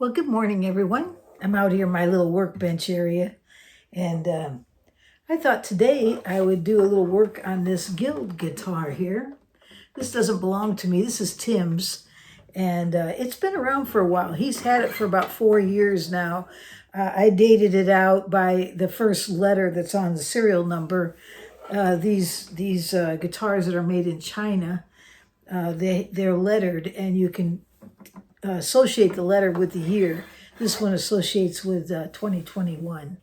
Well, good morning, everyone. I'm out here in my little workbench area, and I thought today I would do a little work on this Guild guitar here. This doesn't belong to me. This is Tim's, and it's been around for a while. He's had it for about 4 years now. I dated it out by the first letter that's on the serial number. These guitars that are made in China, they're lettered, and you can associate the letter with the year. This one associates with 2021.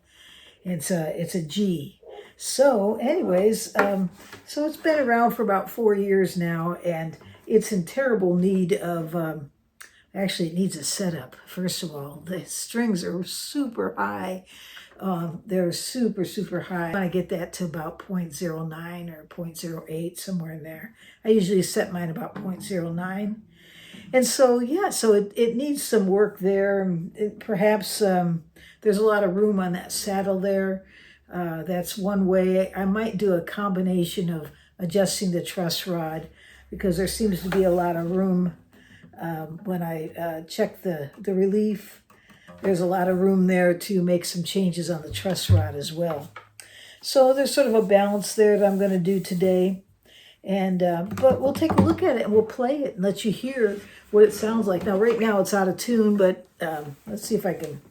It's a G. So anyways, so it's been around for about 4 years now, and it's in terrible need of, actually it needs a setup. First of all, the strings are super high. They're super, super high. I want to get that to about 0.09 or 0.08, somewhere in there. I usually set mine about 0.09. And so, yeah, so it needs some work there. Perhaps there's a lot of room on that saddle there. That's one way. I might do a combination of adjusting the truss rod, because there seems to be a lot of room. When I check the relief, there's a lot of room there to make some changes on the truss rod as well. So there's sort of a balance there that I'm going to do today. And but we'll take a look at it and we'll play it and let you hear what it sounds like. Now, right now it's out of tune, but let's see if I can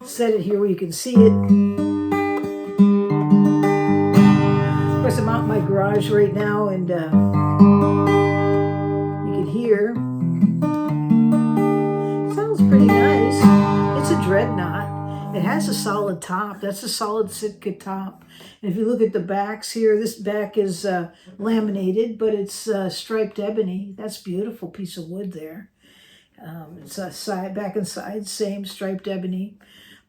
set it here where you can see it. Of course, I'm out in my garage right now, and you can hear. It sounds pretty nice. It's a dreadnought. It has a solid top. That's a solid Sitka top. And if you look at the backs here, this back is laminated, but it's striped ebony. That's a beautiful piece of wood there. It's a side, back and side, same striped ebony.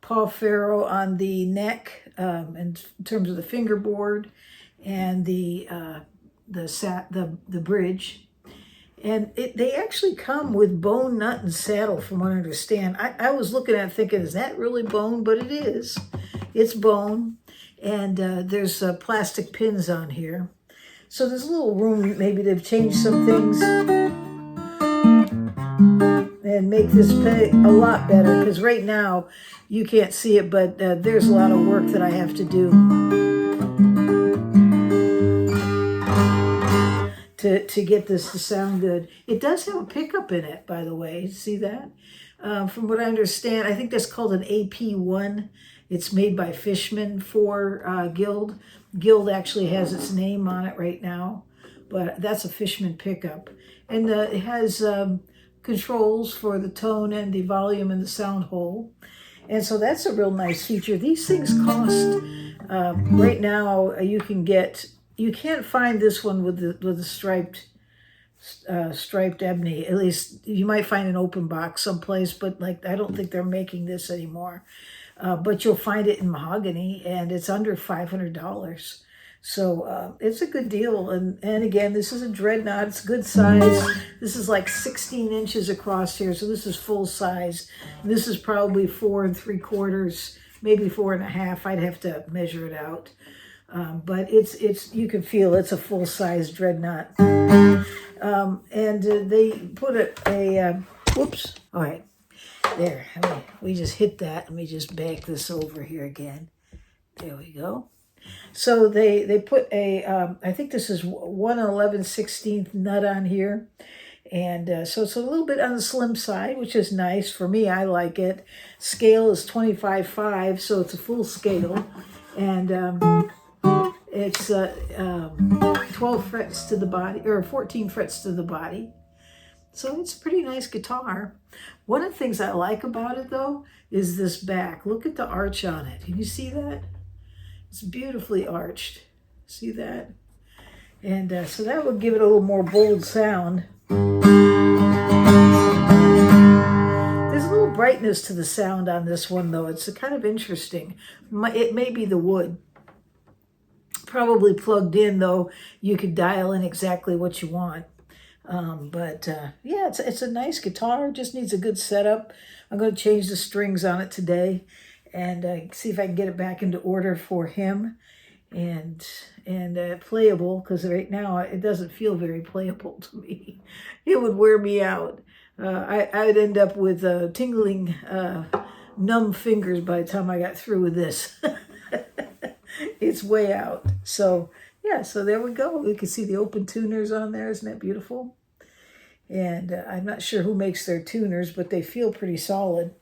Paul Ferro on the neck, in terms of the fingerboard and the bridge. And they actually come with bone, nut, and saddle, from what I understand. I was looking at it thinking, is that really bone? But it is. It's bone. And there's plastic pins on here. So there's a little room maybe to change some things and make this play a lot better. Because right now, you can't see it, but there's a lot of work that I have to do to get this to sound good. It does have a pickup in it, by the way. See that? From what I understand, I think that's called an AP1. It's made by Fishman for Guild. Guild actually has its name on it right now, but that's a Fishman pickup. And it has controls for the tone and the volume and the sound hole. And so that's a real nice feature. These things cost, right now, you can't find this one with the striped ebony. At least you might find an open box someplace, but like I don't think they're making this anymore. But you'll find it in mahogany, and it's under $500. So it's a good deal. And again, this is a dreadnought. It's good size. This is like 16 inches across here, so this is full size. This is probably 4 3/4, maybe 4 1/2. I'd have to measure it out. But it's you can feel it's a full-size dreadnought. And they put whoops, all right, there. We just hit that. Let me just back this over here again. There we go. So they put I think this is 1 11/16 nut on here. And so it's a little bit on the slim side, which is nice. For me, I like it. Scale is 25/5, so it's a full scale. And it's 12 frets to the body, or 14 frets to the body. So it's a pretty nice guitar. One of the things I like about it, though, is this back. Look at the arch on it. Can you see that? It's beautifully arched. See that? And so that would give it a little more bold sound. There's a little brightness to the sound on this one, though. It's kind of interesting. It may be the wood. Probably plugged in, though. You could dial in exactly what you want. Yeah, it's a nice guitar. It just needs a good setup. I'm going to change the strings on it today and see if I can get it back into order for him. and playable, because right now it doesn't feel very playable to me. It would wear me out. I'd end up with tingling, numb fingers by the time I got through with this. It's way out. So yeah, so there we go. We can see the open tuners on there. Isn't that beautiful? And I'm not sure who makes their tuners, but they feel pretty solid.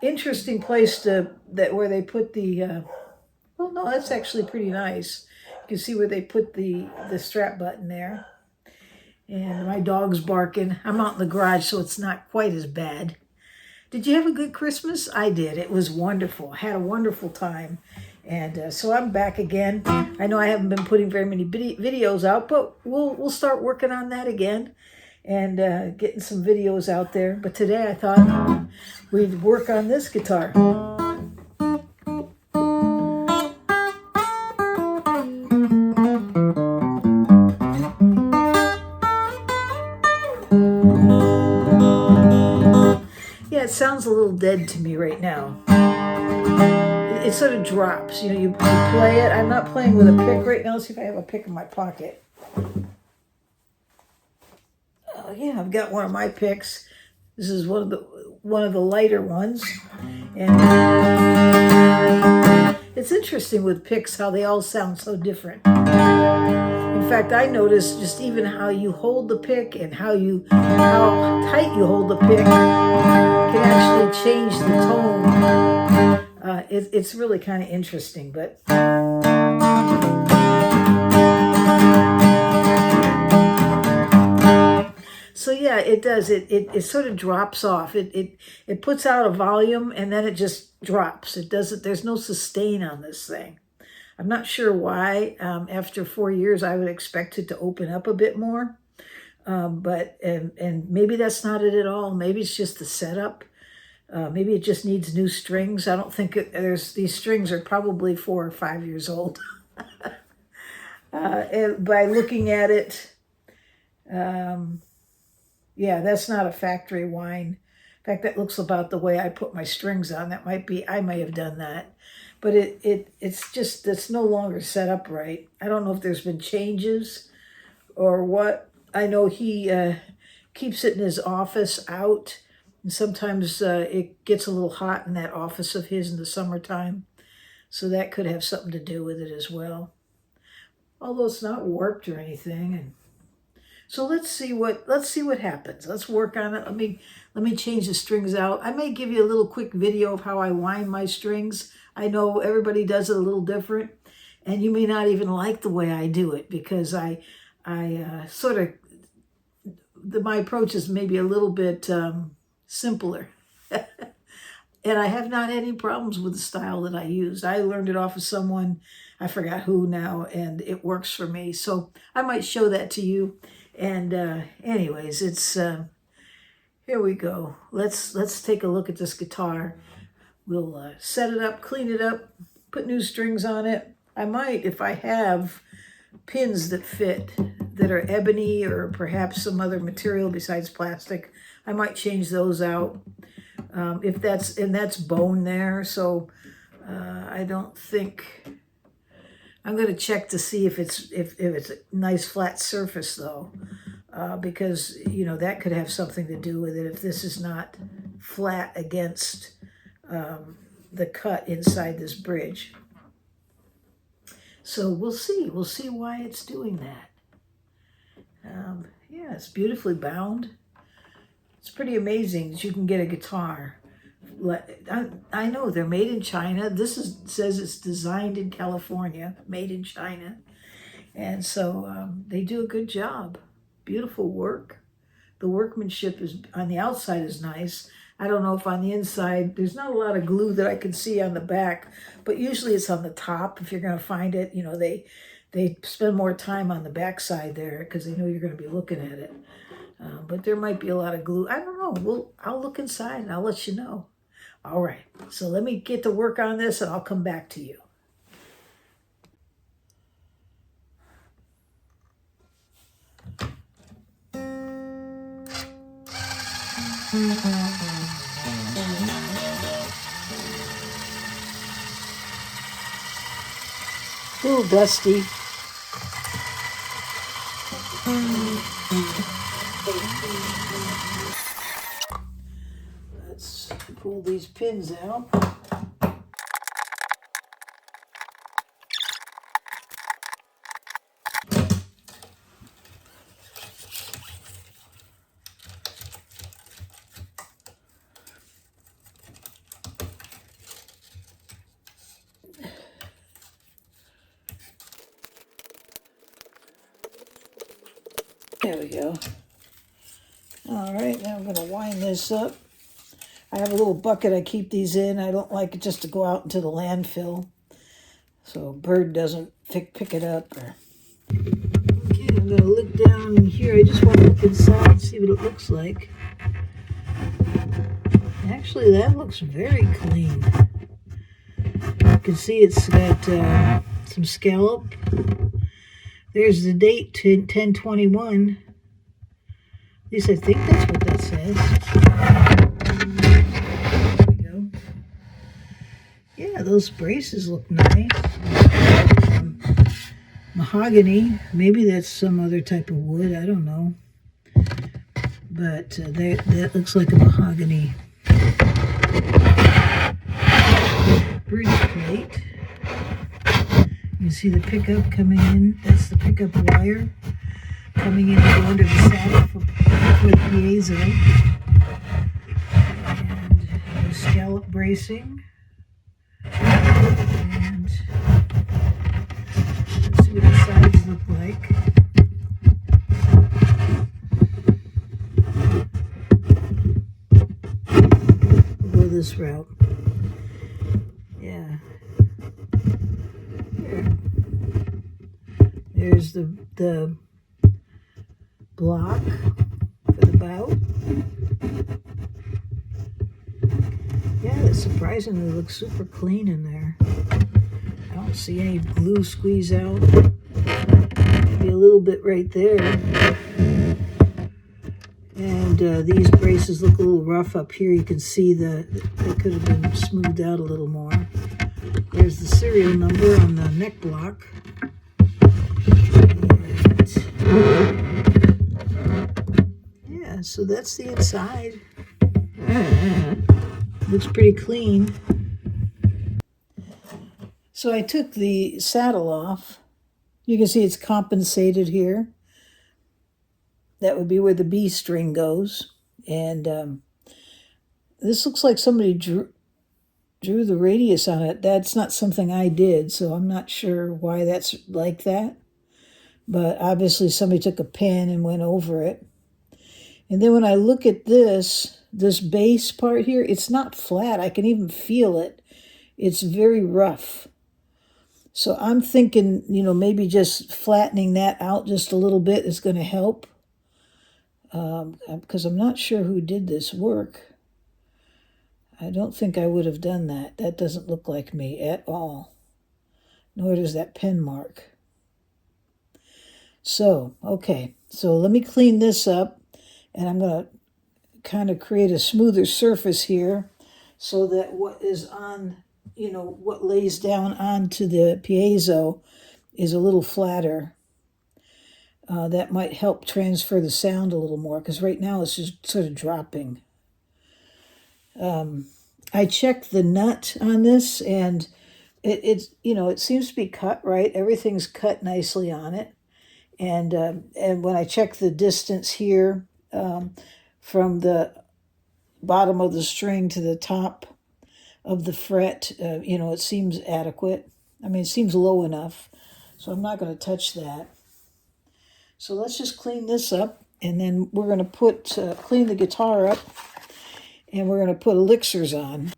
Interesting place where they put the. Well, no, that's actually pretty nice. You can see where they put the strap button there. And my dog's barking. I'm out in the garage, so it's not quite as bad. Did you have a good Christmas? I did. It was wonderful. I had a wonderful time. And so I'm back again. I know I haven't been putting very many videos out, but we'll start working on that again and getting some videos out there. But today I thought we'd work on this guitar. Yeah, it sounds a little dead to me right now. It sort of drops. You know, you play it. I'm not playing with a pick right now. Let's see if I have a pick in my pocket. Oh yeah, I've got one of my picks. This is one of the lighter ones. And it's interesting with picks how they all sound so different. In fact, I noticed just even how you hold the pick and how tight you hold the pick can actually change the tone. It's really kind of interesting, but so yeah, it does. It sort of drops off. It puts out a volume and then it just drops. It doesn't. There's no sustain on this thing. I'm not sure why. After 4 years, I would expect it to open up a bit more, but maybe that's not it at all. Maybe it's just the setup. Maybe it just needs new strings. I don't think these strings are probably 4 or 5 years old. And by looking at it, yeah, that's not a factory whine. In fact, that looks about the way I put my strings on. That might be, I may have done that. But it's no longer set up right. I don't know if there's been changes or what. I know he keeps it in his office out. And sometimes it gets a little hot in that office of his in the summertime. So that could have something to do with it as well. Although it's not warped or anything. And so let's see what happens. Let's work on it. Let me change the strings out. I may give you a little quick video of how I wind my strings. I know everybody does it a little different, and you may not even like the way I do it because I sort of my approach is maybe a little bit simpler. And I have not had any problems with the style that I used. I learned it off of someone, I forgot who now, and it works for me. So I might show that to you. And anyways, it's here we go. Let's take a look at this guitar. We'll set it up, clean it up, put new strings on it. I might, if I have pins that fit, that are ebony or perhaps some other material besides plastic, I might change those out. If that's bone there, so I don't think. I'm going to check to see if it's a nice flat surface though, because you know that could have something to do with it if this is not flat against the cut inside this bridge. So we'll see why it's doing that. Yeah, it's beautifully bound. It's pretty amazing that you can get a guitar. I know they're made in China. Says it's designed in California, made in China. And so they do a good job. Beautiful work. The workmanship is on the outside is nice. I don't know if on the inside, there's not a lot of glue that I can see on the back, but usually it's on the top. If you're going to find it, you know, they spend more time on the back side there because they know you're going to be looking at it. But there might be a lot of glue. I don't know. I'll look inside and I'll let you know. All right. So let me get to work on this and I'll come back to you. little dusty. Let's pull these pins out. There we go. All right, now I'm going to wind this up. I have a little bucket I keep these in. I don't like it just to go out into the landfill, so a bird doesn't pick it up. Okay, I'm going to look down in here. I just want to look inside and see what it looks like. Actually, that looks very clean. You can see it's got some scallop. There's the date, 10/21. At least I think that's what that says. There we go. Yeah, those braces look nice. Mahogany. Maybe that's some other type of wood. I don't know. But that looks like a mahogany bridge plate. You see the pickup coming in. That's the pickup wire coming in to go under the saddle for the piezo. And the scallop bracing. And let's see what the sides look like. We'll go this route. Yeah. Here. There's the block for the bout. Yeah, it surprisingly looks super clean in there. I don't see any glue squeeze out. Maybe a little bit right there. And these braces look a little rough up here. You can see they could have been smoothed out a little more. There's the serial number on the neck block. Yeah, so that's the inside. Looks pretty clean. So I took the saddle off. You can see it's compensated here. That would be where the B string goes. And this looks like somebody drew the radius on it. That's not something I did, so I'm not sure why that's like that. But obviously somebody took a pen and went over it. And then when I look at this base part here, it's not flat. I can even feel it. It's very rough. So I'm thinking, maybe just flattening that out just a little bit is going to help. Because I'm not sure who did this work. I don't think I would have done that. That doesn't look like me at all. Nor does that pen mark. So, okay. So let me clean this up. And I'm going to kind of create a smoother surface here so that what is on, what lays down onto the piezo is a little flatter. That might help transfer the sound a little more because right now it's just sort of dropping. I checked the nut on this and it seems to be cut right. Everything's cut nicely on it. And when I check the distance here from the bottom of the string to the top of the fret, it seems adequate. I mean, it seems low enough, so I'm not going to touch that. So let's just clean this up, and then we're going to clean the guitar up, and we're going to put elixirs on.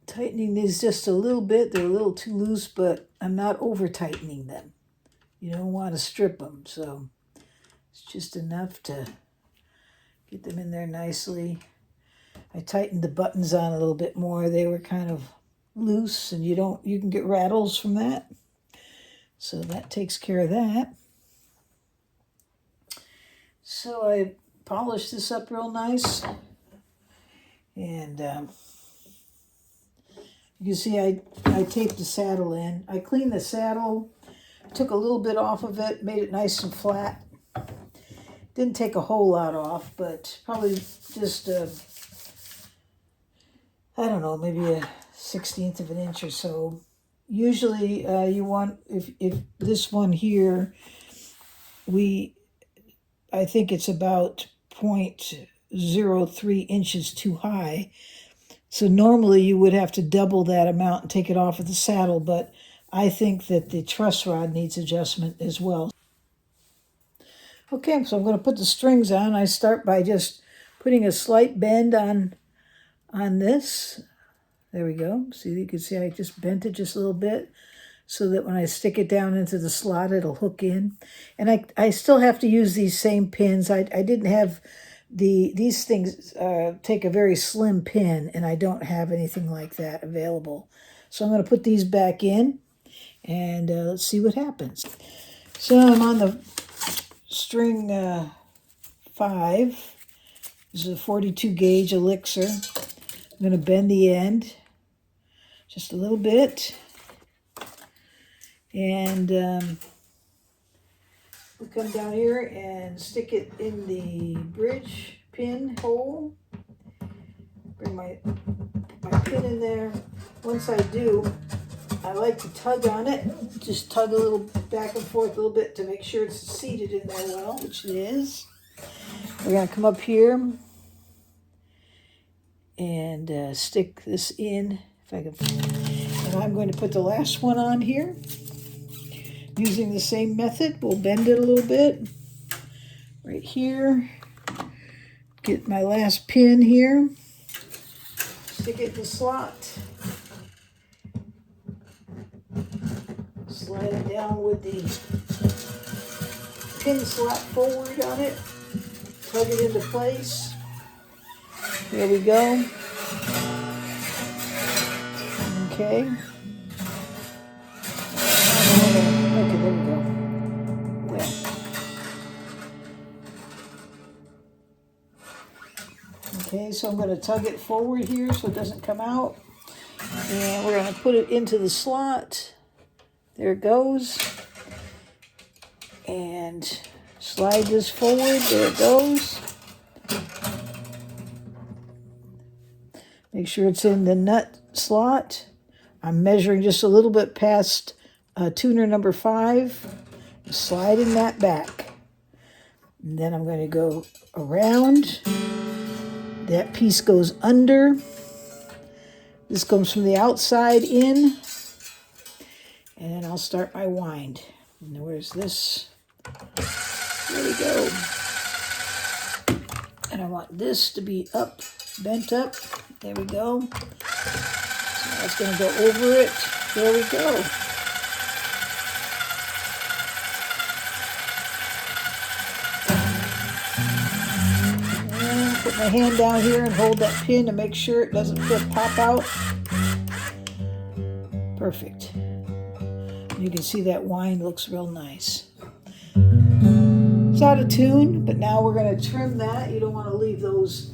Tightening these just a little bit. They're a little too loose, but I'm not over-tightening them. You don't want to strip them, so it's just enough to get them in there nicely. I tightened the buttons on a little bit more. They were kind of loose, and you can get rattles from that. So that takes care of that. So I polished this up real nice. And you can see I taped the saddle in. I cleaned the saddle Took a little bit off of it, made it nice and flat. Didn't take a whole lot off, but probably just, I don't know, maybe a 1/16 of an inch or so. Usually you want, if this one here, I think it's about 0.03 inches too high. So normally you would have to double that amount and take it off of the saddle, but I think that the truss rod needs adjustment as well. Okay, so I'm going to put the strings on. I start by just putting a slight bend on this. There we go. See, you can see I just bent it just a little bit so that when I stick it down into the slot, it'll hook in. And I still have to use these same pins. I didn't have these things take a very slim pin, and I don't have anything like that available. So I'm going to put these back in, and let's see what happens. So I'm on the string 5. This is a 42 gauge elixir. I'm going to bend the end just a little bit. And we'll come down here and stick it in the bridge pin hole. Bring my pin in there. Once I do, I like to tug on it. Just tug a little back and forth a little bit to make sure it's seated in there well, which it is. We're going to come up here and stick this in, if I can. And I'm going to put the last one on here. Using the same method, we'll bend it a little bit. Right here. Get my last pin here. Stick it in the slot. Slide it down with the pin slot forward on it. Plug it into place. There we go. Okay. Okay, there we go. Well. Okay, so I'm going to tug it forward here so it doesn't come out. And we're going to put it into the slot. There it goes. And slide this forward. There it goes. Make sure it's in the nut slot. I'm measuring just a little bit past tuner number 5. Sliding that back. And then I'm going to go around. That piece goes under. This comes from the outside in. And then I'll start my wind. And where's this? There we go. And I want this to be up, bent up. There we go. So that's going to go over it. There we go. And put my hand down here and hold that pin to make sure it doesn't pop out. Perfect. You can see that wind looks real nice. It's out of tune, but now we're going to trim that. You don't want to leave those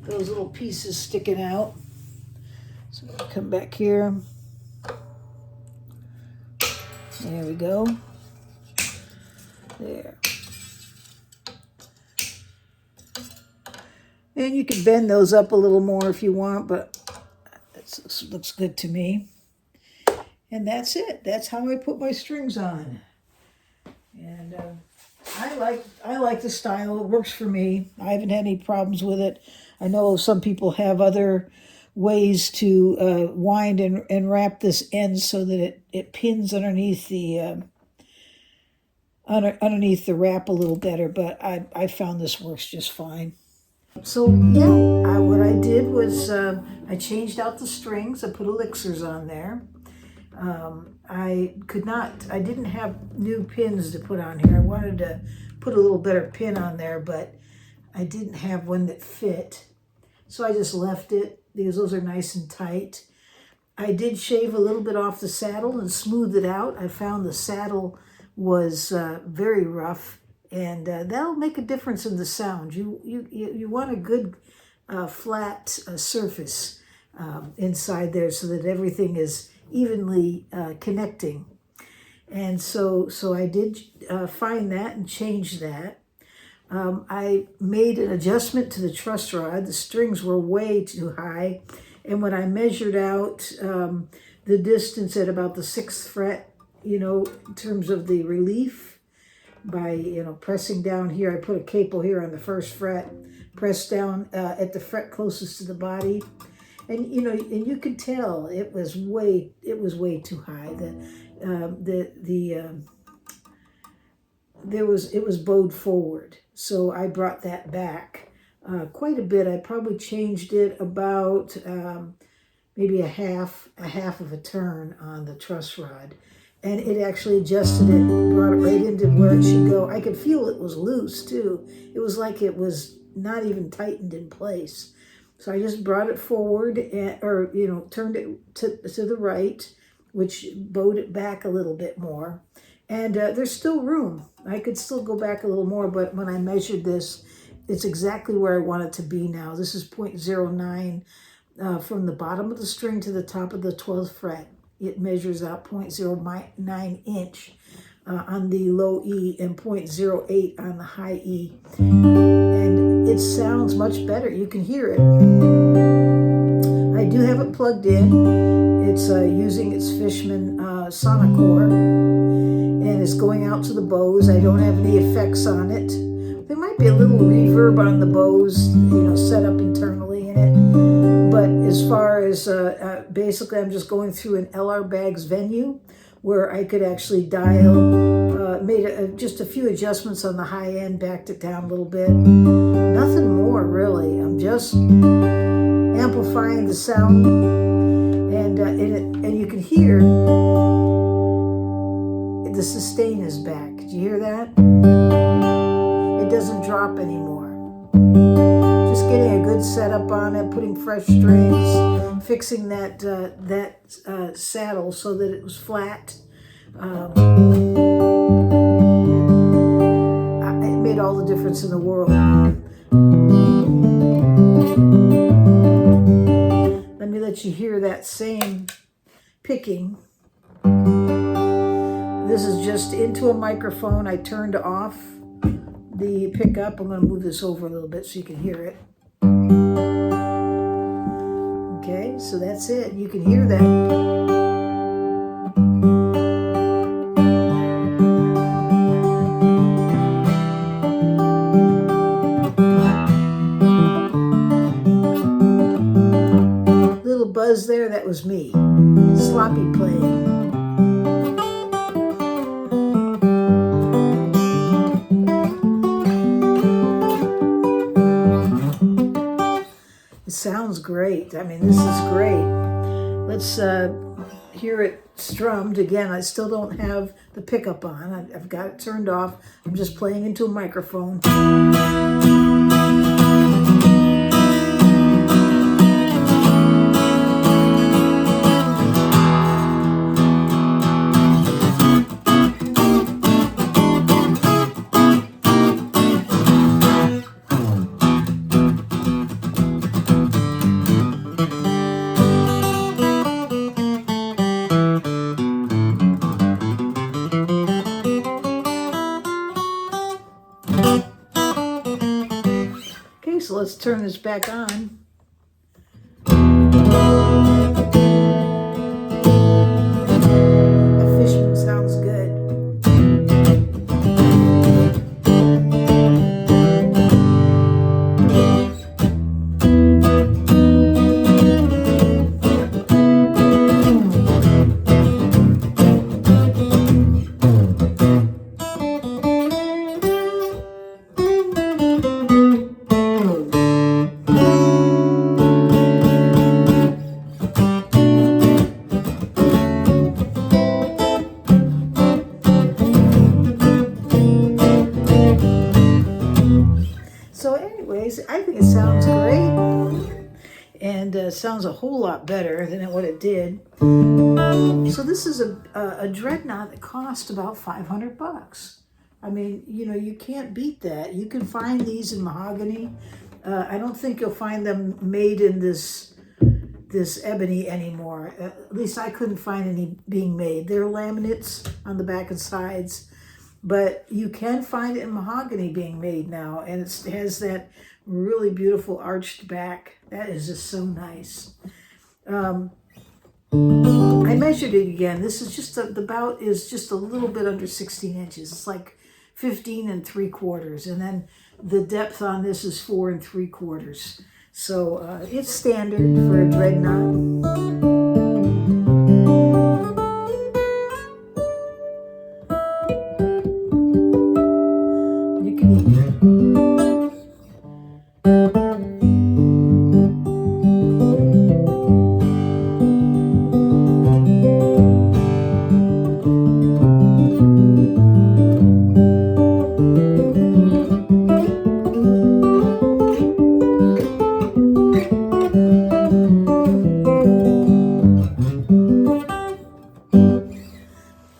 little pieces sticking out. So come back here. There we go. There. And you can bend those up a little more if you want, but it looks good to me. And that's it. That's how I put my strings on. And I like the style. It works for me. I haven't had any problems with it. I know some people have other ways to wind and wrap this end so that it pins underneath the underneath the wrap a little better. But I found this works just fine. So yeah, what I did was I changed out the strings. I put elixirs on there. I didn't have new pins to put on here. I wanted to put a little better pin on there, but I didn't have one that fit. So I just left it because those are nice and tight. I did shave a little bit off the saddle and smooth it out. I found the saddle was very rough, and that'll make a difference in the sound. You want a good flat surface inside there so that everything is evenly connecting. And so I did find that and change that. I made an adjustment to the truss rod. The strings were way too high. And when I measured out the distance at about the 6th fret, in terms of the relief, by, pressing down here, I put a capo here on the 1st fret, press down at the fret closest to the body. And, and you could tell it was way too high. It was bowed forward. So I brought that back quite a bit. I probably changed it about maybe a half of a turn on the truss rod. And it actually adjusted it, brought it right into where it should go. I could feel it was loose too. It was like it was not even tightened in place. So I just brought it forward, turned it to the right, which bowed it back a little bit more. And there's still room. I could still go back a little more, but when I measured this, it's exactly where I want it to be now. This is 0.09 from the bottom of the string to the top of the 12th fret. It measures out 0.09 inch on the low E and 0.08 on the high E. And it sounds much better. You can hear it. I do have it plugged in. It's using its Fishman Sonocore, and it's going out to the bows. I don't have any effects on it. There might be a little reverb on the bows, set up internally in it. But as far as basically, I'm just going through an LR Baggs venue where I could actually dial, made just a few adjustments on the high end, backed it down a little bit. Nothing more really. I'm just amplifying the sound, and you can hear the sustain is back. Did you hear that? It doesn't drop anymore. Just getting a good setup on it, putting fresh strings, fixing that saddle so that it was flat. It made all the difference in the world. Let me let you hear that same picking. This is just into a microphone. I turned off the pickup. I'm going to move this over a little bit so you can hear it. Okay, so that's it. You can hear that. Little buzz there, that was me. Sloppy playing. Sounds great. I mean, this is great. Let's hear it strummed. Again, I still don't have the pickup on. I've got it turned off. I'm just playing into a microphone. So let's turn this back on. That Fishman sounds good. I think it sounds great, and sounds a whole lot better than what it did. So this is a dreadnought that cost about $500. I mean, you can't beat that. You can find these in mahogany. I don't think you'll find them made in this this ebony anymore. At least I couldn't find any being made. There are laminates on the back and sides, but you can find it in mahogany being made now, and it has that really beautiful arched back. That is just so nice. I measured it again. This is just the bout is just a little bit under 16 inches. It's like 15 3/4, and then the depth on this is 4 3/4. So it's standard for a dreadnought.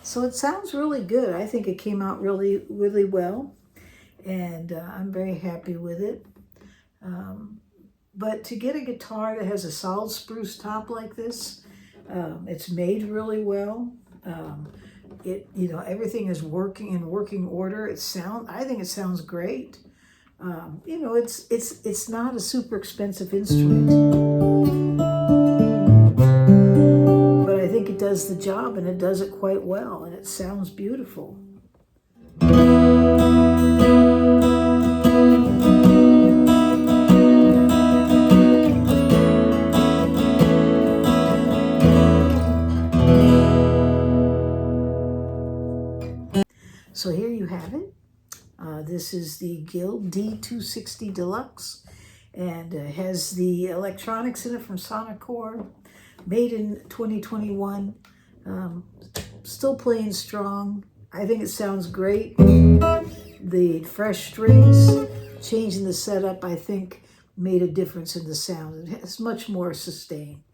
So it sounds really good. I think it came out really, really well, and I'm very happy with it. But to get a guitar that has a solid spruce top like this, it's made really well. Everything is working in working order. I think it sounds great. It's not a super expensive instrument. I think it does the job, and it does it quite well, and it sounds beautiful. So here you have it. This is the Guild D260 Deluxe, and has the electronics in it from Sonocore. Made in 2021, still playing strong. I think it sounds great. The fresh strings, changing the setup, I think made a difference in the sound. It has much more sustain.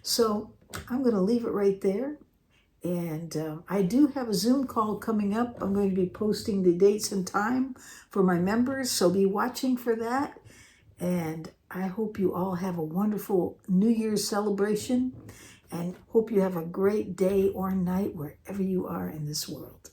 So I'm going to leave it right there. And I do have a Zoom call coming up. I'm going to be posting the dates and time for my members, so be watching for that. And I hope you all have a wonderful New Year's celebration, and hope you have a great day or night wherever you are in this world.